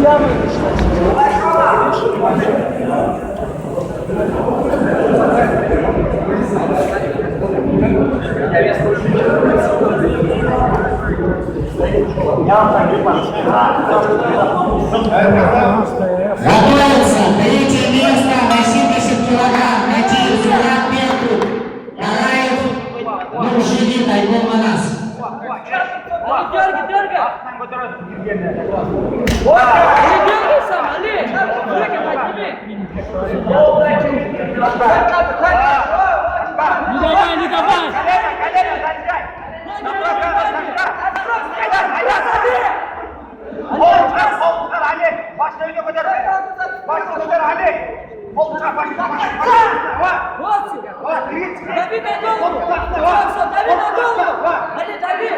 Готовится. Третье место на 70 килограмм. Надеюсь, Зураб Петру. Караев Нуршидин Тайгон Манас. Дергай! Сам, Али! Руки подними! Не давай! Дави на голову! Дави на голову! Али, дави!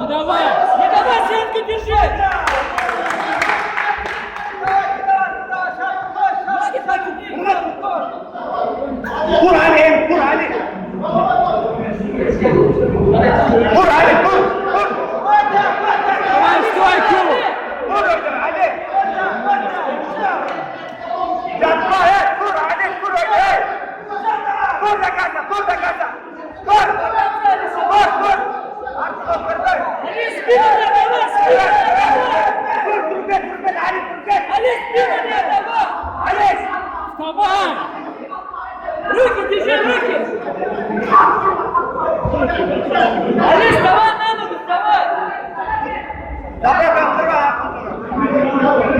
Не давай, Сенка, держи! Ноги подними! Vur Ali! Давай, стойку! Vur Ali! Yapma vur Ali! Vur da gaza! Vur! Али, спину не давай! Vur Ali! Али, спину не давай! Ali! Вставай! Руки, держи руки! Али, вставай на ногу, вставай!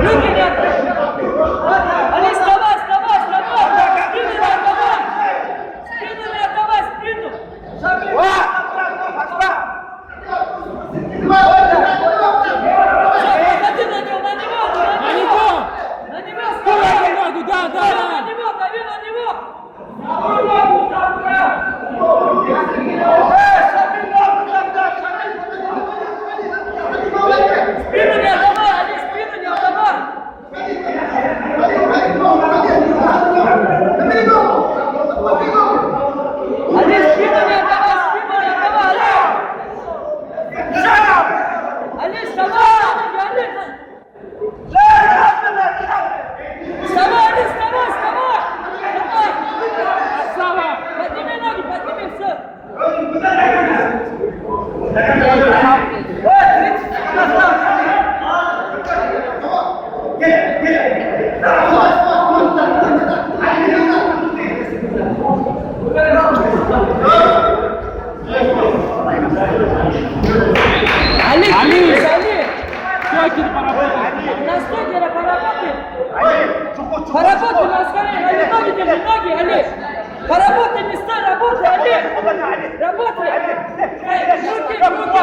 Руки не отпусти! Али, вставай! Спину не отдавай! Спину! Заходи на него! На него! Вставай! Дави на него! Спину не отдавай! Али, спину не отдавай! Али, спину не отдавай! Али, вставай! Али! Вставай, Али, вставай! Подними ноги, все! Али! На стойке поработай! Поработай на скорее! Али, ноги держи, Али! Поработай, не стой, работай, Али! Работай! Руки! Левая рука!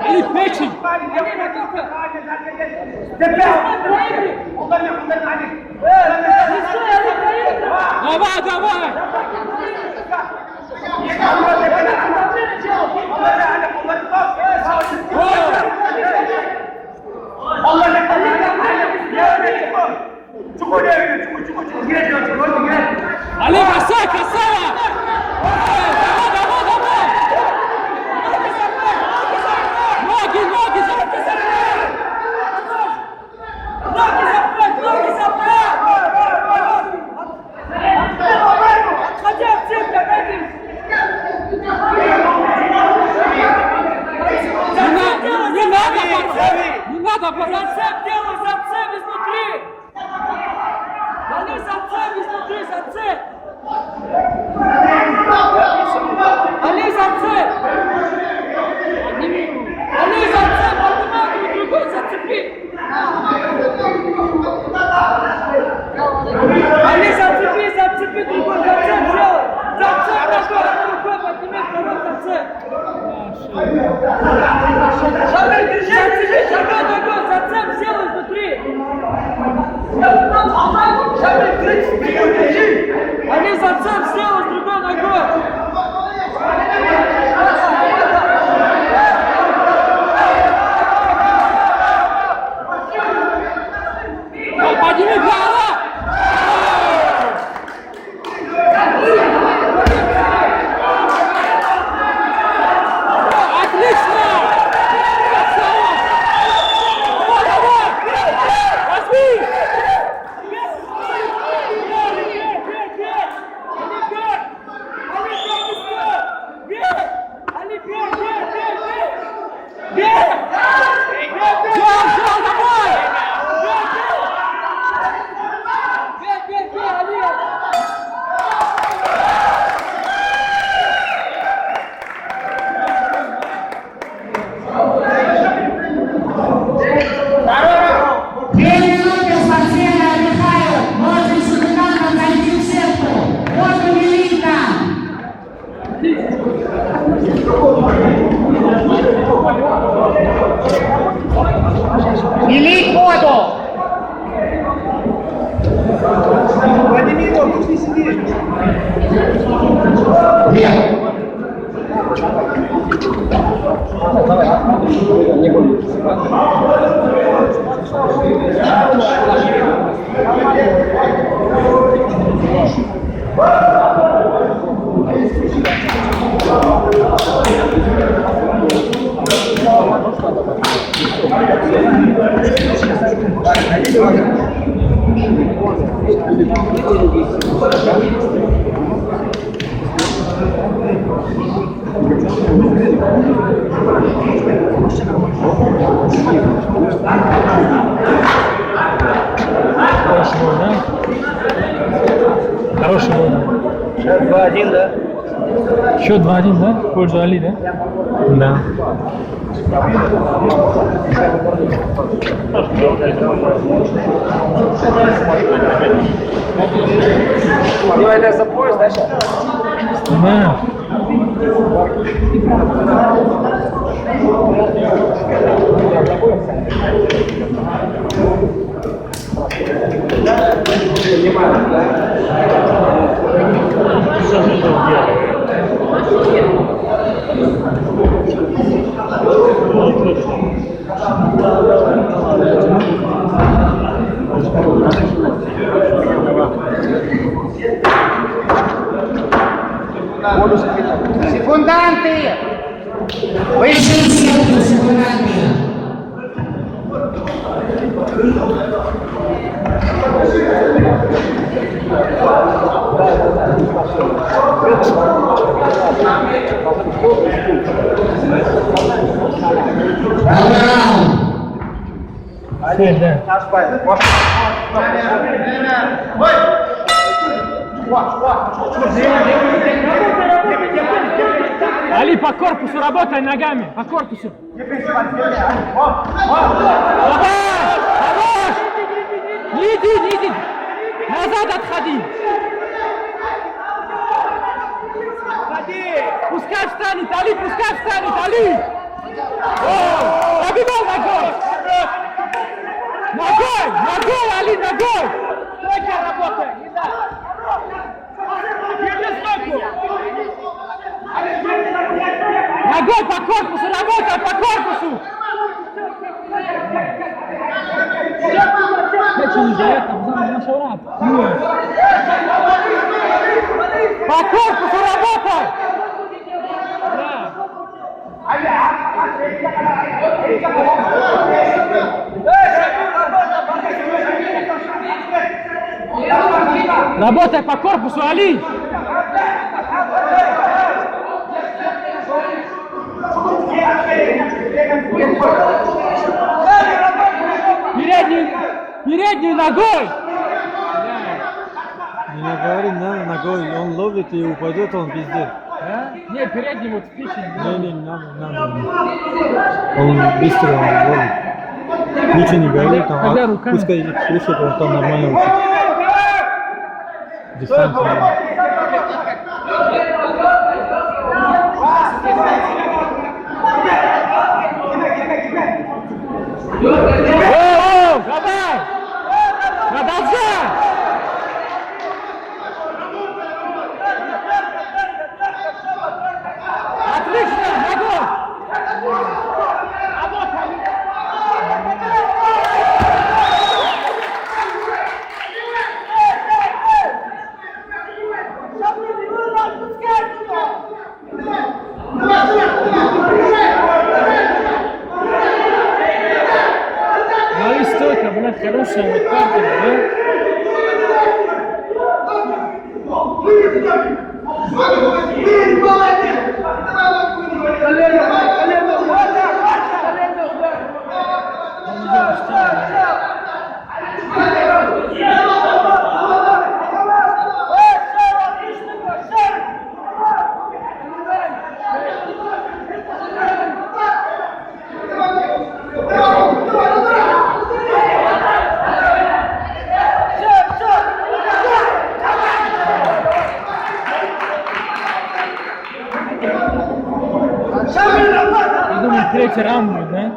Ali pečень! Али, работай! Не стой, Али, проиграй! Давай! Ali, бросай, красава! Давай! Ноги! Ноги заправь! Отходи от цепи, отойди! Не надо! Зацеп делай, зацеп изнутри! Али, зацеп изнутри, зацеп! Али, зацеп! Али, зацеп, одну ногу, другой зацепи! Али, зацепи, другой зацеп делай! Зацеп ногой, одной рукой подними, второй зацеп! Зацепи, шагай ногой, зацеп сделай изнутри! Али, зацеп сделай с другой ногой! Подними голова! Не лить воду! Владимир, тут не сиди. Вверх! Хороший бой, да? Сейчас 2-1, да? Счет 2-1, да? В пользу Али, да? Да. Давай это за пояс, дальше. Да. Секунданты! Вышли сетку, секунданты! Цель, да. Али, по корпусу работай ногами, по корпусу. Давай! Хорош! Не иди, не иди! Назад отходи! Пускай встанет, Али, пускай встанет, Али! О, забивай ногой! Ногой, ногой, Али, ногой! Стойка работай, не да! Держи стойку! Ногой по корпусу, работай по корпусу! По корпусу работай! Работай по корпусу, Али! Передней ногой! Не говори, надо ногой, он ловит и упадет, он пиздец. Да? Не, передний вот в печень. Не, надо. Он быстро ловит. Ничего не говорит, там, Когда руками? пускай слушает, он там нормально учит. Дистанция. О, давай! Продолжай! Отлично, ногой! Ну и стойка, блядь, хорошая вот карта, да? Я думаю, третий раунд будет, да?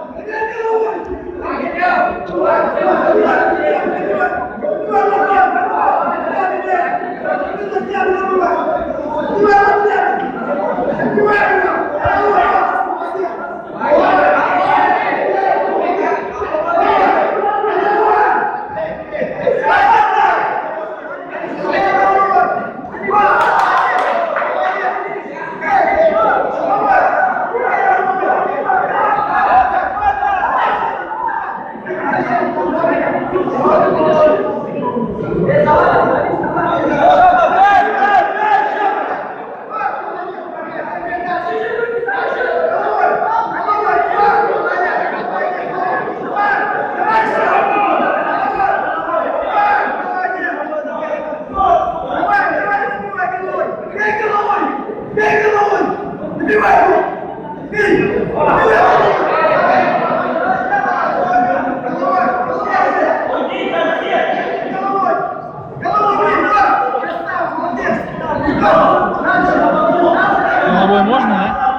Головой можно, да?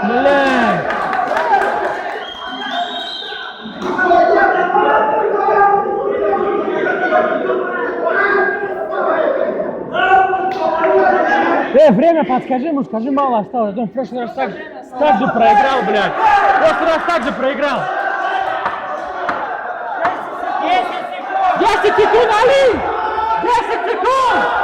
Бля! Время подскажи ему, скажи, мало осталось. Он в прошлый раз так же проиграл, блядь. В прошлый раз так же проиграл. 10 секунд, Али! 10 секунд!